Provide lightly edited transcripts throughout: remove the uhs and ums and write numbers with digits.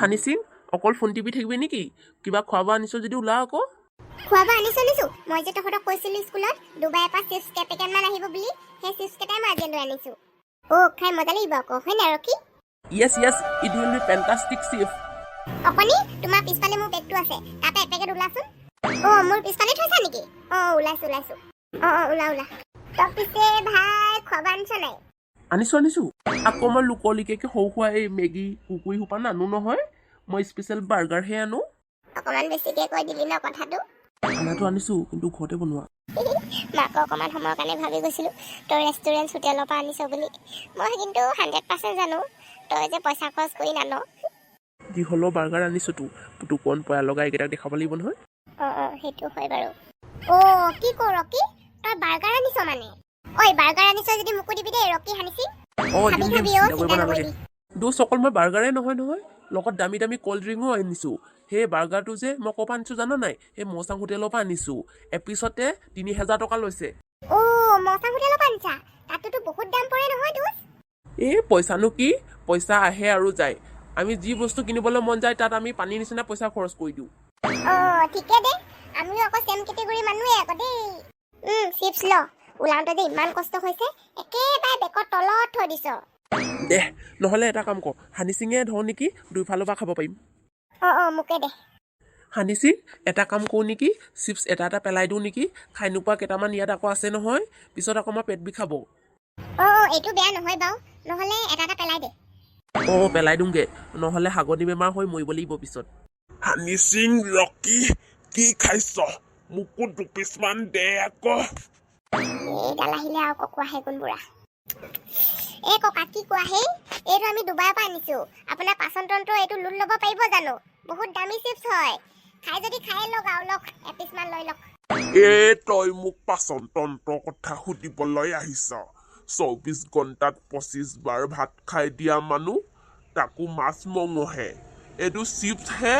হানি সিং অকল ফোন টিপি থাকিবি নেকি কিবা খোৱাব আনিছ যদি ওলা আকৌ খোৱাব আনিছো মই যে তহঁতক কৈছিলো স্কুলত ডুবাইৰ পৰা চিপছ কেপেকেটমান আহিব বুলি সেই চিপছ কেইটাই মই আজি লৈ আনিছো খাই মজা লাগিব আকৌ হয় নাই Rocky yes it will be fantastic chief অকনি তোমাৰ পিছফালে মোৰ বেগটো আছে তাতে এপেকেট ওলাচোন মোৰ পিছফালে থৈছা নেকি ওলাইছো ওলা তই পিছে ভাই খোৱাব আনিছ নাই আনিছো আকৌ মই লোকলিকে সৰু খুৱাই এই মেগী কুকুৰি সোপা নানো নহয় মই স্পেচিয়েল বাৰ্গাৰহে আনো অকমান বেছিকে কৈ দিলি ন কথাটো খানাটো আনিছো কিন্তু ঘৰতে বনোৱা মাক অকমান সময়ৰ কাৰণে ভাবি গৈছিলো তই ৰেষ্টুৰেণ্ট হোটেলৰ পৰা আনিছ বুলি মই কিন্তু 100% জানো তই যে পইচা খৰচ কৰি নান যি হ'লেও বাৰ্গাৰ আনিছোতো পুতুকণ পয়া লগা এইকেইটাক দেখাব লাগিব নহয় সেইটো হয় বাৰু কি কৰ ৰকি তই বাৰ্গাৰ আনিছ মানে বাৰ্গাৰ আনিছ যদি মোকো দিবি দেই ৰকি হানিছি দিম চিন্তা কৰিব নালাগে দোষ অকল মই বাৰ্গাৰে নহয় লগত দামী কল্ড ড্ৰিংকো আনিছো সেই বাৰ্গাৰটো যে মই ক'ৰ পৰা আনিছো জানা নাই সেই মচাং হোটেলৰ পৰা আনিছো এপিছতে 3000 টকা লৈছে মচাং হোটেলৰ পৰা আনিছা তাততো বহুত দাম পৰে নহয় দোষ পইচানো কি পইচা আহে আৰু যায় আমি যি বস্তু কিনিবলৈ মন যায় তাত আমি পানী নিচিনা পইচা খৰচ কৰি দিওঁ ঠিকে দে আমিও আকৌ সেম কেটেগৰী মানুহে আকৌ দেই চিপছ ল ওলাওঁতে যে ইমান কষ্ট হৈছে একেবাৰে বেকৰ তলত থৈ দিছ দে নহ'লে এটা কাম কৰ হানি সিঙে ধৰ নেকি দুইফালৰ পৰা খাব পাৰিম মোকে দে হানি সিং এটা কাম কৰোঁ নেকি চিপছ এটা পেলাই দিওঁ নেকি খাই নোপোৱা কেইটামান ইয়াত আকৌ আছে নহয় পিছত আকৌ আমাৰ পেট বিষাব এইটো বেয়া নহয় বাৰু নহ'লে এটা পেলাই দে পেলাই দিওঁগে নহ'লে হাগনি বেমাৰ হৈ মৰিব লাগিব পিছত হানি সিং ৰকি কি খাইছ মোকো দুপিছমান দে আকৌ এইডাল আহিলে আৰু ককুৱাহে কোন বুঢ়া ককা কি কোৱা হে এইটো আমি ডুবাইৰ পৰা আনিছো আপোনাৰ পাচন তন্ত্ৰ এইটো লোন ল'ব পাৰিব জানো বহুত দামী চিপছ হয় খাই যদি খাই লওক এপিছমান লৈ লওক তই মোক পাচন তন্ত্ৰৰ কথা সুধিবলৈ আহিছ 24 ঘণ্টাত 25 বাৰ ভাত খাই দিয়া মানুহ তাকো মাছ মঙহে এইটো চিপছ হে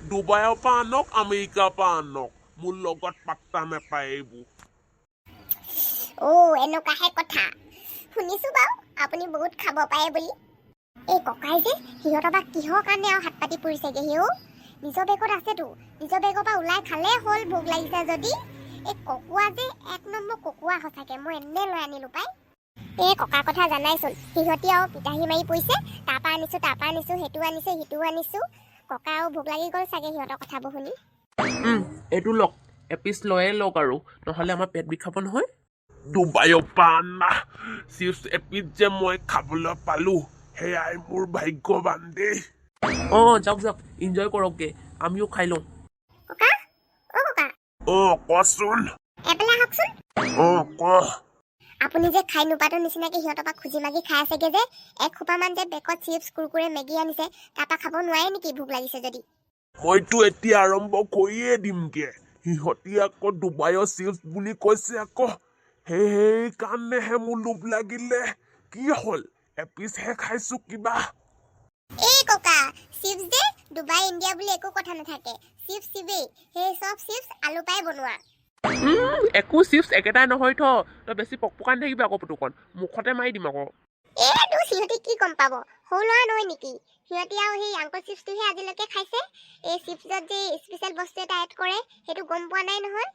ডুবাইৰ পৰা আনক আমেৰিকাৰ পৰা আনক মোৰ লগত পাত্তা নাপায় এইবোৰ এনেকুৱাহে কথা শুনিছো বাৰু আপুনি বহুত খাব পাৰে বুলি ককাই যে সিহঁতৰ বা কিহৰ কাৰণে আৰু হাত পাতি পৰিছেগে নিজৰ বেগত আছেতো নিজৰ বেগৰ পৰা ওলাই খালে হ'ল ভোক লাগিছে যদি ককুৱা যে এক নম্বৰ ককুৱা সঁচাকে মই এনে লৈ আনিলো পাই ককাৰ কথা জানাইচোন সিহঁতি আৰু পিতাহী মাৰি পৰিছে তাৰপা আনিছো সেইটো আনিছো সিটোও আনিছো ককা আৰু ভোক লাগি গ'ল চাগে সিহঁতৰ কথাবোৰ শুনি এইটো লওক এপিচ লৈয়ে লওক আৰু নহ'লে আমাৰ পেট বিষাব নহয় ডুবাইৰ পৰা আনা চিপছ এপিচ যে মই খাবলৈ পালো সেয়াই মোৰ ভাগ্যৱান দেই যাওক এনজয় কৰকগে আমিও খাই লওঁ ককা কচোন এপেলা হকচোন ক আপুনি যে খাই নোপাতৰ নিচিনাকে সিহঁতৰ পৰা খুজি মাগি খাই আছেগে যে এক খোপামান যে বেকত চিপছ কুৰকুৰে মেগী আনিছে তাৰপা খাব নোৱাৰে নেকি ভোক লাগিছে যদি মইতো এতিয়া আৰম্ভ কৰিয়ে দিমগে সিহঁতি আকৌ ডুবাইৰ চিপছ বুলি কৈছে আকৌ সেইকাৰণেহে মোৰ লোভ লাগিলে কি হ'ল এপিচহে খাইছো কিবা ককা চিপছ যে ডুবাই ইণ্ডিয়া বুলি একো কথা নাথাকে চিপছ চিবেই সেই চব চিপছ আলু পাই বনোৱা একো চিপছ একেটাই নহয় তই বেছি পকপকাই নাথাকিবি আকৌ পুতুকণ মুখতে মাৰি দিম আকৌ সিহঁতি কি গম পাব সৰু ল'ৰা নহয় নেকি সিহঁতি আৰু সেই আংকল চিপছটোহে আজিলৈকে খাইছে এই চিপছত যে স্পেচিয়েল বস্তু এটা এড কৰে সেইটো গম পোৱা নাই নহয়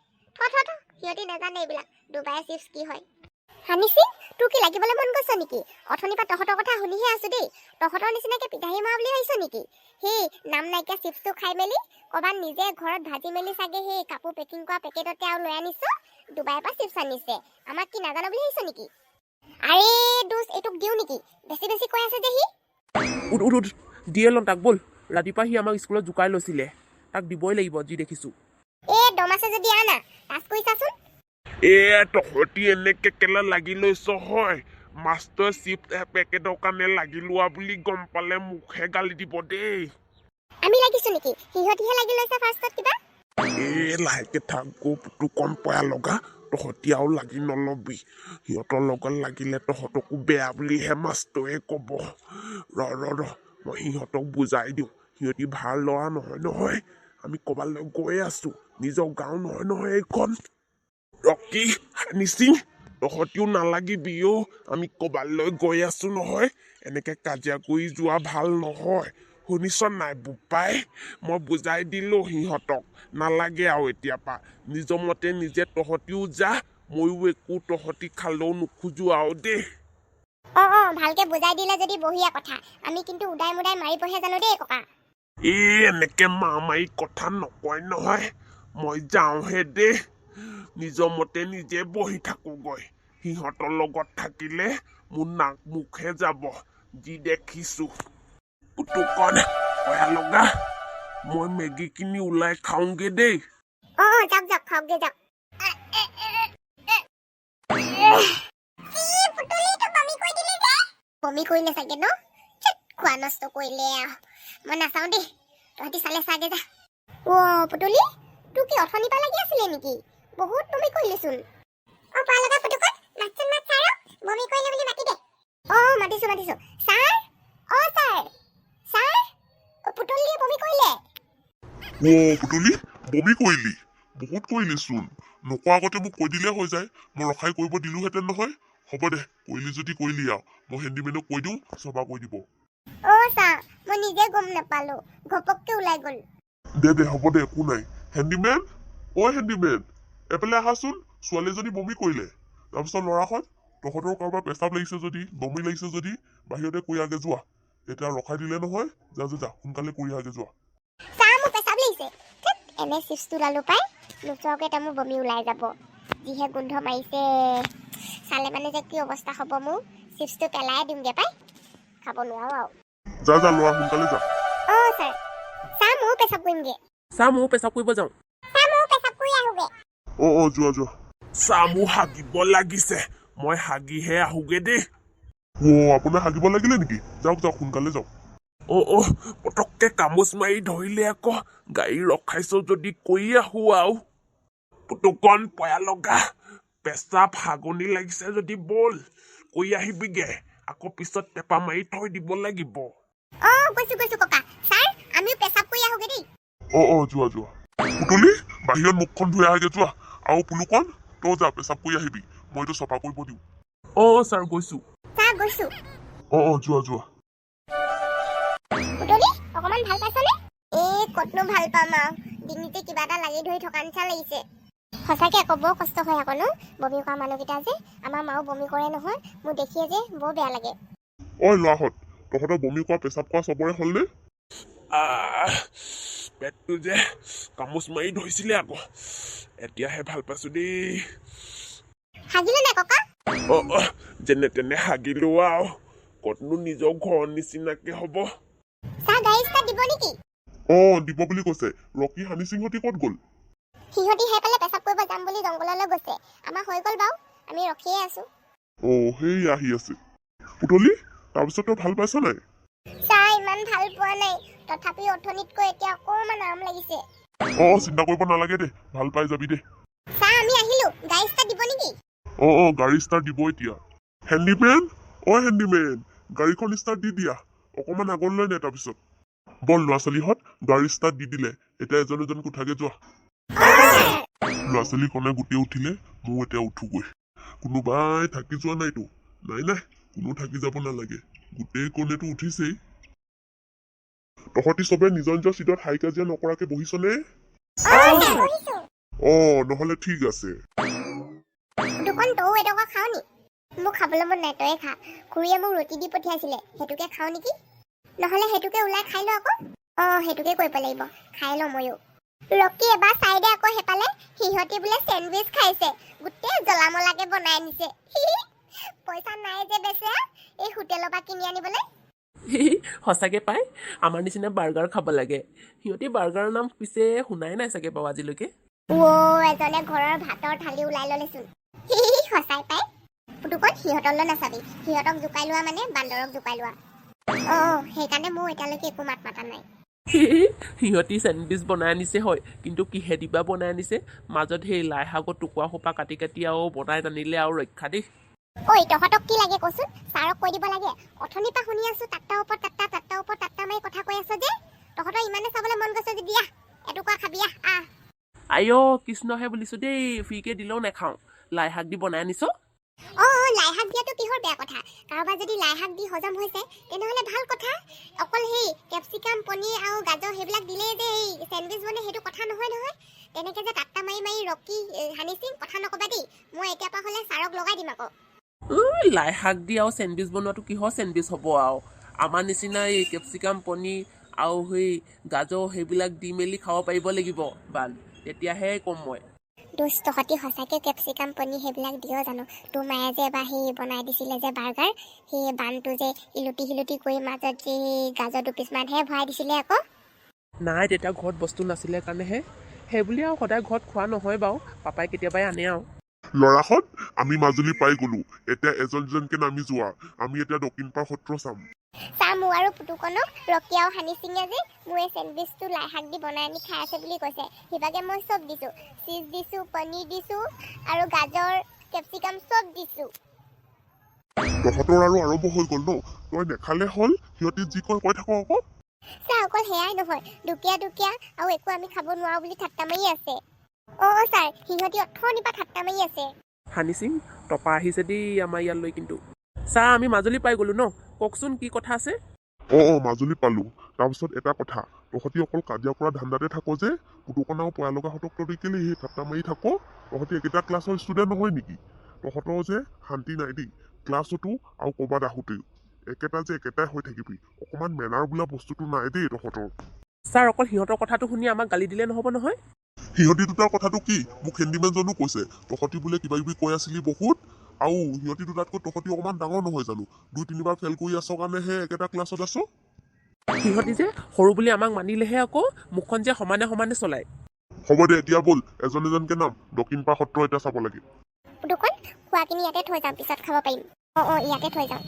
সিহঁতি নাজানে এইবিলাক ডুবাইৰ চিপছ কি হয় হানিছি তোৰ কি লাগিবলৈ মন গৈছে নেকি অথনিৰ পৰা তহঁতৰ কথা শুনিহে আছো দেই তহঁতৰ নিচিনাকে পিতাহী মা বুলি ভাবিছ নেকি সেই নাম নাইকিয়া চিপছটো খাই মেলি ক'ৰবাত নিজে ঘৰত ভাজি মেলি চাগে সেই কাপোৰ পেকিং কৰা পেকেটতে আৰু লৈ আনিছো ডুবাইৰ পৰা চিপছ আনিছে আমাক কি নাজানো বুলি ভাবিছ নেকি আৰে দোষ এইটোক দিওঁ নেকি বেছি কৈ আছে যে সি উঠ দিয়ে লওঁ তাক ব'ল ৰাতিপুৱা সি আমাক স্কুলত জোকাই লৈছিলে তাক দিবই লাগিব যি দেখিছো দম আছে যদি আনা টাচ কৰি চাচোন তহঁতি এনেকে কেলে লাগি লৈছ হয় মাষ্টৰ চিপছ পেকেটৰ কাৰণে লাগি লোৱা বুলি গম পালে মুখে গালি দিব দেই আমি লাগিছো নেকি সিহঁতিহে লাগি লৈছে ফাৰ্ষ্টত কিবা লাহেকে থাক পুতুকণ পয়া লগা তহঁতি আৰু লাগি নলবি সিহঁতৰ লগত লাগিলে তহঁতকো বেয়া বুলিহে মাষ্টৰে ক'ব ৰ মই সিহঁতক বুজাই দিওঁ সিহঁতি ভাল ল'ৰা নহয় আমি ক'বালৈ গৈ আছো নিজৰ গাঁও নহয় এইখন ৰকি হানি সিং তহঁতিও নালাগিবি আমি ক'বালৈ গৈ আছো নহয় এনেকে কাজিয়া কৰি যোৱা ভাল নহয় শুনিছ নাই বোপাই মই বুজাই দিলো সিহঁতক নালাগে আৰু এতিয়াৰ পৰা নিজৰ মতে নিজে তহঁতিও যা ময়ো একো তহঁতি খালেও নোখোজো আৰু দেই ভালকে বুজাই দিলে যদি বঢ়িয়া কথা আমি কিন্তু উদাই মুদাই মাৰিবহে জানো দেই ককা এনেকে মাৰি কথা নকয় নহয় মই যাওঁহে দেই নিজৰ মতে নিজে বহি থাকোগৈ সিহঁতৰ লগত থাকিলে মোৰ নাক মুখহে যাব যি দেখিছো পুতুকণ পয়া লগা মই মেগী কিনি ওলাই খাওঁগে দেই যাওক যাওক খাওকগে যাওক বমি কৰিলে চাগে ন খোৱা নষ্ট কৰিলে মই নাচাওঁ দেই তহঁতি চালে চাগে যা পুতলি তোৰ কি অথনিৰ পৰা লাগি আছিলে নেকি বহুত বমি কৰিলেচোন পাই লগা পুতুকত মাতচোন মাত ছাৰক বমি কৰিলে বুলি মাতি দে মাতিছো ছাৰ ছাৰ পুতলিয়ে বমি কৰিলে পুতলি বমি কৰিলি বহুত কৰিলিচোন নোকোৱা আগতে মোক কৈ দিলে হৈ যায় মই ৰখাই কৰিব দিলোহেঁতেন নহয় হ'ব দে কৰিলি যদি কৰিলি আৰু মই হেণ্ডিমেনক কৈ দিওঁ চফা কৰি দিব ছাৰ মই নিজে গম নাপালো ঘপককে ওলাই গ'ল দে হ'ব দে একো নাই হেণ্ডিমেন হেণ্ডিমেন এফালে আহাচোন ছোৱালীজনী বমি কৰিলে তাৰপিছত ল'ৰাহঁত তহঁতৰ কাৰোবাৰ পেচাব লাগিছে যদি বমি লাগিছে যদি বাহিৰতে কৰি আগে যোৱা এতিয়া ৰখাই দিলে নহয় যা সোনকালে কৰি আগে যোৱা ছাৰ মোৰ পেচাব লাগিছে এনে চিপছটো লালো পাই নোচোৱাকৈ এটা মোৰ বমি ওলাই যাব যিহে গোন্ধ মাৰিছে চালে মানে যে কি অৱস্থা হ'ব মোৰ চিপছটো পেলাই দিমগে পাই খাব নোৱাৰো আৰু যা ল'ৰা সোনকালে যা ছাৰ ময়ো পেচাব কৰিমগে চা ময়ো পেচাব কৰিব যাওঁ ছাৰ ময়ো পেচাব কৰি আহোগে যোৱা চা মোৰ হাগিব লাগিছে মই হাগিহে আহোগে দেই আপোনাৰ হাগিব লাগিলে নেকি যাওক সোনকালে যাওক পটককে কামোচ মাৰি ধৰিলে আকৌ গাড়ী ৰখাইছ যদি কৰি আহো আৰু পুতুকণ পয়া লগা পেচাব হাগনি লাগিছে যদি বল কৰি আহিবিগে আকৌ পিছত টেপা মাৰি থৈ দিব লাগিব গৈছো ককা ছাৰ আমিও পেচাব কৰি আহোগে দেই যোৱা পুতলি বাহিৰত মুখখন ধুই আহগে যোৱা আৰু পুলুকণ তই যা পেচাব কৰি আহিবি মইতো চফা কৰিব দিওঁ ছাৰ গৈছো যোৱা পুতলি অকমান ভাল পাইছনে কতনো ভাল পাম আৰু ডিঙিতে কিবা এটা লাগি ধৰি থকা নিচিনা লাগিছে সঁচাকে আকৌ বৰ কষ্ট হয় আকৌ ন বমি কৰা মানুহকেইটা যে আমাৰ মাও বমি কৰে নহয় মোৰ দেখিয়ে যে বৰ বেয়া লাগে ল'ৰাহঁত তহঁতৰ বমি কৰা পেচাব কৰা চবৰে হ'লনে পেটটো যে কামোচ মাৰি ধৰিছিলে আকৌ এতিয়াহে ভাল পাইছো দেই হাগিলে নাই ককা যেনে তেনে হাগিলো আৰু কতনো নিজৰ ঘৰৰ নিচিনাকে হ'ব ছাৰ গাড়ী ষ্টাৰ্ট দিব নেকি দিব বুলি কৈছে ৰকি হানি সিংহতি ক'ত গ'ল সিহঁতি সেইফালে পেচাব কৰিব যাম বুলি জংঘললৈ গৈছে আমাৰ হৈ গ'ল বাৰু আমি ৰখিয়ে আছো সেই আহি আছে পুতলি তাৰপিছত তই ভাল পাইছ নাই ছাৰ ইমান ভাল পোৱা নাই তথাপি অথনিতকৈ এতিয়া অকণমান আৰাম লাগিছে চিন্তা কৰিব নালাগে দে ভাল পাই যাবি দে ছাৰ আমি আহিলো গাড়ী ষ্টাৰ্ট দিব নেকি গাড়ী ষ্টাৰ্ট দিব এতিয়া হেণ্ডিমেন গাড়ীখন ষ্টাৰ্ট দি দিয়া অকমান আগলৈ নে তাৰপিছত বল ল'ৰা ছোৱালীহঁত গাড়ী ষ্টাৰ্ট দি দিলে এতিয়া এজন উঠাগে যোৱা ল'ৰা ছোৱালী কনে গোটেই উঠিলে ময়ো এতিয়া উঠোগৈ কোনোবাই থাকি যোৱা নাইতো নাই কোনো থাকি যাব নালাগে গোটেই কনেতো উঠিছেই তহঁতি চবে নিজৰ চিটত হাই কাজিয়া নকৰাকে বহিছনে নহলে ঠিক আছে দুখন তৌ এটকা খাও নি মোক খাবলৈ মন নাই তয়ে খা খুৰীয়ে মোক ৰুটি দি পঠিয়াইছিলে সেইটোকে খাও নেকি নহলে সেইটোকে ওলাই খাই ল আকৌ সেইটোকে কৰিব লাগিব খাই ল ময়ো ৰকি এবাৰ চাইডে আকৌ হেপালে সিহঁতি বোলে চেণ্ডউইচ খাইছে গোটেই জ্বলামলাকে বনাই আনিছে পইচা নাই যে বেচে এই হোটেলৰ পৰা কিনি আনিবলৈ সঁচাকে পাই আমাৰ নিচিনা বাৰ্গাৰ খাব লাগে সিহঁতি বাৰ্গাৰৰ নাম পিছে শুনাই নাই চাগে বাৰু আজিলৈকে এজনে ঘৰৰ ভাতৰ থালি ওলাই ললেচোন সঁচাই পাই পুতুকত সিহঁতলৈ নাচাবি সিহঁতক জোকাই লোৱা মানে বান্দৰক জোকাই লোৱা সেইকাৰণে মোৰ এতিয়ালৈকে একো মাত মাতা নাই সিহঁতি চেণ্ডউইচ বনাই আনিছে হয় কিন্তু কিহেদি বা বনাই আনিছে মাজত সেই লাই শাকৰ টুকুৰা সোপা কাটি আৰু বনাই নানিলে আৰু ৰক্ষা দেই তহঁতক কি লাগে কচোন ছাৰক কৈ দিব লাগে অথনিৰ পৰা শুনি আছো তাত্তা ওপৰত তাত্তা মাৰি কথা কৈ আছ যে তহঁতৰ ইমানে চাবলৈ মন গৈছে যদি এটুকুৰা খাবি কৃষ্ণহে বুলিছো দেই ফ্ৰীকে দিলেও নাখাওঁ লাই শাক দি বনাই আনিছ লাই শাক দিয়াটো কিহৰ বেয়া কথা? কাৰোবাৰ যদি লাই শাক দি হজম হৈছে তেনেহ'লে ভাল কথা। অকল সেই কেপচিকাম, পনীৰ আৰু গাজৰ সেইবিলাক দিলেই যে এই চেণ্ডউইচ বনে সেইটো কথা নহয় নহয়। তেনেকৈ যে টাট্টা মাৰি মাৰি ৰকি হানি সিং কথা নক'বা দেই। মই এতিয়াৰ পৰা হ'লে ছাৰক লগাই দিম আকৌ। লাই শাক দি আৰু চেণ্ডউইচ বনোৱাটো কিহৰ চেণ্ডউইচ হ'ব আৰু? আমাৰ নিচিনা এই কেপচিকাম, পনীৰ আৰু সেই গাজৰ সেইবিলাক দি মেলি খাব পাৰিব লাগিব বান, তেতিয়াহে ক'ম মই। দুষ্ট তহঁতি সঁচাকৈ কেপচিকাম, পনীৰ সেইবিলাক দিয় জানো? তোৰ মায়ে যে এবাৰ সেই বনাই দিছিলে যে বাৰ্গাৰ, সেই বানটো যে ইলুটি সিলুটি কৰি মাজত যে সেই গাজৰ দুপিচমানহে ভৰাই দিছিলে আকৌ। নাই, তেতিয়া ঘৰত বস্তু নাছিলে কাৰণেহে। সেইবুলি আৰু সদায় ঘৰত খোৱা নহয় বাৰু, পাপাই কেতিয়াবাই আনে আৰু। ল'ৰাহঁত আমি মাজুলী পাই গলো। এতিয়া এজনকে নামি যোৱা। আমি এতিয়া দক্ষিণপাট সত্ৰ চাম। চা মোৰ আৰু পুতুকনক ৰকি আৰু হানি সিঙে যে মোৰ এই চেণ্ডউইচটো লাই শাক দি বনাই আনি খাই আছে বুলি কৈছে। সিভাগে মই চব দিছোঁ, চীজ দিছোঁ, পনীৰ দিছোঁ আৰু গাজৰ, কেপচিকাম চব দিছোঁ। তহঁতৰ আৰু আৰম্ভ হৈ গ'ল ন? তই নেখালে হ'ল, সিহঁতি যি কয় কৈ থাক আকৌ। চা অকল সেয়াই নহয়, দুকীয়া দুকীয়া আৰু একো আমি খাব নোৱাৰো বুলি ঠাট্টা মাৰি আছে। ছাৰ সিহঁতি অথনিৰ পৰা ঠাট্টা মাৰি আছে। হানি সিং, টপা আহিছে দেই আমাৰ ইয়ালৈ কিন্তু। ছাৰ আমি মাজুলী পাই গ'লো ন? কওকচোন কি কথা আছে? মাজুলী পালো। তাৰপিছত এটা কথা, তহঁতি অকল কাজিয়া কৰা ধান্দাতে থাক যে। পুতুকনা আৰু পয়ালগাহঁতক তহঁতি কেলে সেই ঠাট্টা মাৰি থাক? তহঁতি একেটা ক্লাছৰ ষ্টুডেণ্ট নহয় নেকি? তহঁতৰ যে শান্তি নাই দেই, ক্লাছতো আৰু ক'ৰবাত আহোঁতেও একেটা যে একেটাই হৈ থাকিবি। অকণমান মেনাৰ বোলা বস্তুটো নাই দেই তহঁতৰ। ছাৰ অকল সিহঁতৰ কথাটো শুনি আমাক গালি দিলে নহ'ব নহয়। সিহঁতি দুটাৰ কথাটো কি মোক হেণ্ডিমেনজনো কৈছে, তহঁতি বোলে কিবা কিবি কৈ আছিলি বহুত, আৰু সিহঁতি দুটাতকৈ তহঁতি অকণমান ডাঙৰ নহয় জানো? 2-3বাৰ ফেইল কৰি আছ কাৰণেহে একেটা ক্লাছত আছ। সিহঁতি যে সৰু বুলি আমাক মানিলেহে আকৌ মুখখন যে সমানে সমানে চলায়। হ'ব দে, এতিয়া ব'ল এজন এজনকে নাম। দক্ষিণপাট সত্ৰ এতিয়া চাব লাগে। পুতুকন খোৱাখিনি ইয়াতে থৈ যাম, পিছত খাব পাৰিম। ইয়াতে থৈ যাম।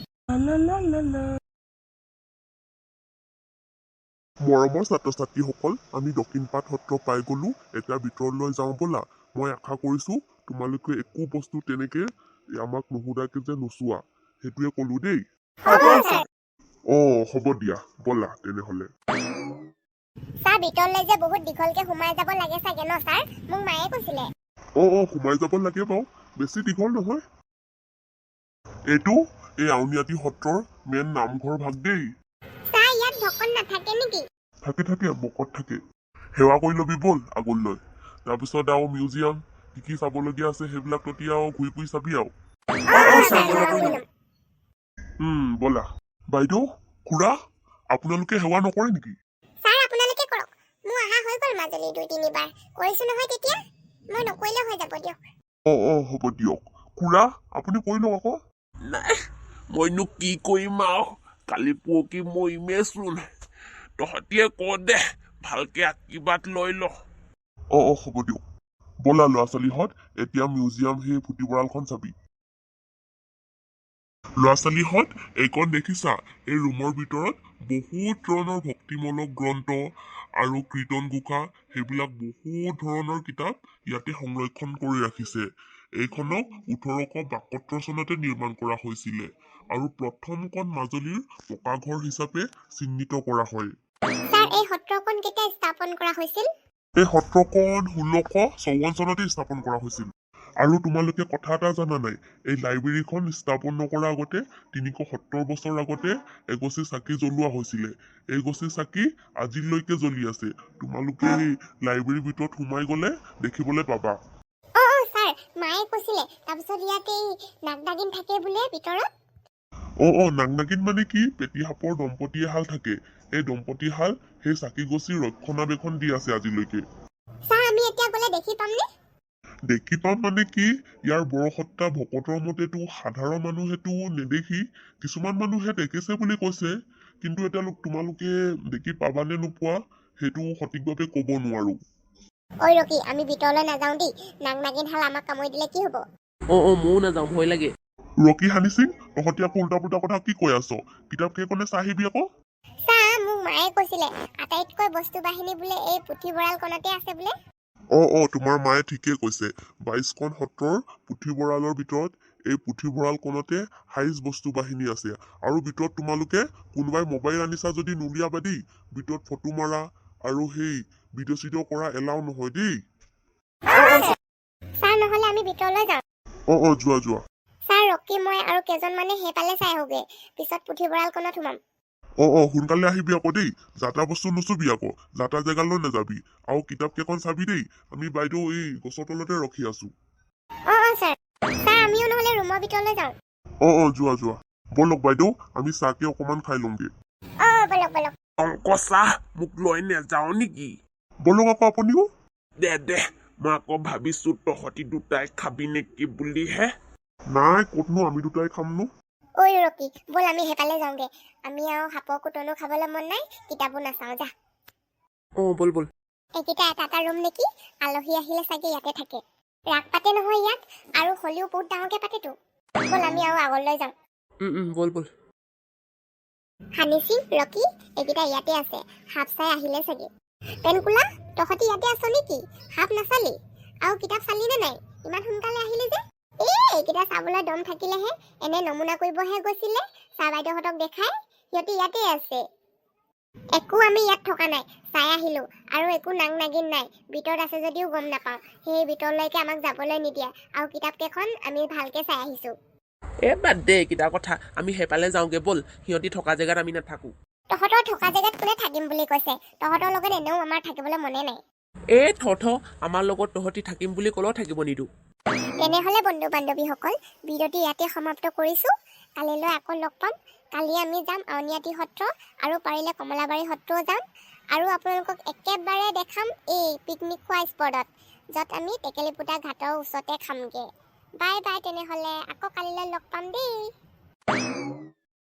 মৰমৰ ছাত্ৰ ছাত্ৰীসকল, আমি দক্ষিণপাট সত্ৰ পাই গলো। এতিয়া ভিতৰলৈ যাওঁ ব'লা। মই আশা কৰিছো তোমালোকে একো বস্তু তেনেকে আমাক নুসুধাকে যে নোচোৱা, সেইটোৱে ক'লো দেই। হ'ব দিয়া, ব'লা তেনেহ'লে। ছাৰ ভিতৰলৈ যে বহুত দীঘলকে সোমাই যাব লাগে চাগে ন ছাৰ? মোক মায়ে কৈছিলে। সোমাই যাব লাগে বাৰু, বেছি দীঘল নহয়। এইটো এই আউনীআটী সত্ৰৰ মেইন নামঘৰ ভাগ দেই। ছাৰ ইয়াত ভকত নাথাকে নেকি? থাকে ভকত থাকে। সেৱা কৰি ল'বি ব'ল আগলৈ। তাৰপিছত আৰু মিউজিয়াম কি কি চাবলগীয়া আছে সেইবিলাক তহঁতি আৰু ঘূৰি ফুৰি চাবি আৰু। ব'লা। বাইদেউ, খুৰা, আপোনালোকে সেৱা নকৰে নেকি? ছাৰ আপোনালোকে কৰক, মোৰ অহা হৈ গ'ল মাজুলী 2-3বাৰ কৰিছো নহয়, তেতিয়া মই নকৰিলে হৈ যাব দিয়ক। হ'ব দিয়ক। খুৰা, আপুনি কৰি লওক আকৌ। নাই, মইনো কি কৰিম আৰু, কালি পৰহি মৰিমেচোন। তহঁতিয়ে ক দে, ভালকে আশীৰ্বাদ লৈ ল। হ'ব দিয়ক। ব'লা ল'ৰা ছোৱালীহঁত, এতিয়া মিউজিয়াম সেই পুথিভঁৰালখন চাবি। ল'ৰা ছোৱালীহঁত, এইকণ দেখিছা? এই ৰুমৰ ভিতৰত বহুত ধৰণৰ ভক্তিমূলক গ্ৰন্থ আৰু কীৰ্তন ঘোষা সেইবিলাক বহুত ধৰণৰ কিতাপ ইয়াতে সংৰক্ষণ কৰি ৰাখিছে। এইখনক 1872 চনতে নিৰ্মাণ কৰা হৈছিলে আৰু প্ৰথমখন মাজুলীৰ পকাঘৰ হিচাপে চিহ্নিত কৰা হয়। ছাৰ এই সত্ৰখন কেতিয়া স্থাপন কৰা হৈছিল? এই সত্ৰখন 1654 চনতে স্থাপন কৰা হৈছিল। আৰু তোমালোকে কথা এটা জানা নাই? এই লাইব্ৰেৰীখন স্থাপন নকৰাৰ আগতে 370 বছৰ আগতে এগছি চাকি জ্বলোৱা হৈছিলে। এই গছি চাকি আজিলৈকে জ্বলি আছে। তোমালোকে এই লাইব্ৰেৰীৰ ভিতৰত সোমাই গলে দেখিবলৈ পাবা। ছাৰ মায়ে কৈছিলে, তাৰপিছত ইয়াতে এই নাগ নাগিন থাকে বোলে ভিতৰত। নাগ নাগিন মানে কি? পেটীসাপৰ দম্পতী এহাল থাকে। এই দম্পতী হাল সেই চাকি গছিৰ ৰক্ষণাবেক্ষণ দি আছে আজিলৈকে। ছাৰ আমি এতিয়া গ'লে দেখি পামনে? দেখি পাম মানে কি, ইয়াৰ বৰসত্তা ভকতৰ মতেতো সাধাৰণ মানুহেতো নেদেখি, কিছুমান মানুহে দেখিছে বুলি কৈছে। কিন্তু এতিয়া তোমালোকে দেখি পাবানে নোপোৱা সেইটো সঠিকভাৱে ক'ব নোৱাৰো। ৰকি, আমি ভিতৰলৈ নাযাওঁ দেই। নাগ নাগিন হাল আমাক কামুৰি দিলে কি হ'ব? ময়ো নাযাওঁ, ভয় লাগে। ৰকি, হানি সিং, তহঁতি আকৌ উল্টা পুল্টা কথা কি কৈ আছ? কিতাপ কেইখনে চাই আহিবি আকৌ। ছাৰ মোক মায়ে কৈছিলে আটাইতকৈ বস্তু বাহিনী বোলে এই পুথিভঁৰালখনতে আছে বোলে। তোমাৰ মায়ে ঠিকেই কৈছে। 22খন সত্ৰৰ পুথিভঁৰালৰ ভিতৰত এই পুথিভঁৰালখনতে হাইজ বস্তু বাহিনী আছে। আৰু ভিতৰত তোমালোকে কোনোবাই মোবাইল আনিছা যদি নুলিয়াবা দেই। ভিতৰত ফটো মাৰা আৰু সেই ভিডিঅ' চিডিঅ' কৰা এলাও নহয় দেই। ছাৰ নহ'লে আমি ভিতৰলৈ যাওঁ। যোৱা। ছাৰ লক্ষী মই আৰু কেইজনমানে সেইফালে চাই আহোগে, পিছত পুথিভঁৰালখনত সোমাম। সোনকালে আহিবি আকৌ দেই। যাতা বস্তু নুচুবি আকৌ, যাতা জেগালৈ নাযাবি। আৰু কিতাপ কেইখন চাবি দেই। আমি বাইদেউ এই গছৰ তলতে ৰখি আছো। ছাৰ আমিও নহ'লে ৰুমৰ ভিতৰলৈ যাওঁ। যোৱা বলক বাইদেউ, আমি চাহকে অকমান খাই লওঁগে। বলক। অংক চাহ মোক লৈ নেযাও নেকি? বলক আকৌ আপুনিও। দে মই আকৌ ভাবিছো তহঁতি দুটাই খাবি নেকি বুলিহে। নাই, ক'তনো আমি দুটাই খাম নো। ঐ ৰকি, ব'ল আমি সেইফালে যাওঁগে। আমি আৰু সাপৰ কুটনো খাবলৈ মন নাই, কিতাপো নাচাওঁ যা। বল এইকেইটা এটা ৰুম নেকি? আলহী আহিলে চাগে ইয়াতে থাকে। ৰাগ পাতে নহয় ইয়াত, আৰু হলিও বহুত ডাঙৰকে পাতেতো। ব'ল আমি আৰু আগলৈ যাওঁ। বল হানিছি, ৰকি, এইকেইটা ইয়াতে আছে। সাপ চাই আহিলে চাগে। পেনকুলা, তহঁতি ইয়াতে আছ নেকি? সাপ নাচালি? আৰু কিতাপ চালি নে নাই? ইমান সোনকালে আহিলি যে? এইকেইটা চাবলৈ দম থাকিলেহে, এনে নমুনা কৰিবহে গৈছিলে। ছাৰ বাইদেউহঁতক দেখাই, সিহঁতি ইয়াতে আছে। একো আমি ইয়াত থকা নাই, চাই আহিলো। আৰু একো নাং নাগিন নাই, ভিতৰত আছে যদিও গম নাপাওঁ। সেই ভিতৰলৈকে আমাক যাবলৈ নিদিয়ে। আৰু কিতাপ কেইখন আমি ভালকে চাই আহিছো। বাদ দে এইকেইটাৰ কথা, আমি সেইফালে যাওঁগে বল। সিহঁতি থকা জেগাত আমি নাথাকো। তহঁতৰ থকা জেগাত কোনে থাকিম বুলি কৈছে? তহঁতৰ লগত এনেও আমাৰ থাকিবলৈ মনে নাই। আমাৰ লগত তহঁতি থাকিম বুলি ক'লেও থাকিব নিদো। তেনেহ'লে বন্ধু বান্ধৱীসকল, ভিডিঅ'টো ইয়াতে সমাপ্ত কৰিছো। কালিলৈ আকৌ লগ পাম। কালি আমি যাম আউনীআটী সত্ৰ, আৰু পাৰিলে কমলাবাৰী সত্ৰও যাম। আৰু আপোনালোকক একেবাৰে দেখাম এই পিকনিক খোৱা স্পটত, য'ত আমি টেকেলিপুটা ঘাটৰ ওচৰতে খামগে। বাই তেনেহ'লে, আকৌ কালিলৈ লগ পাম দেই।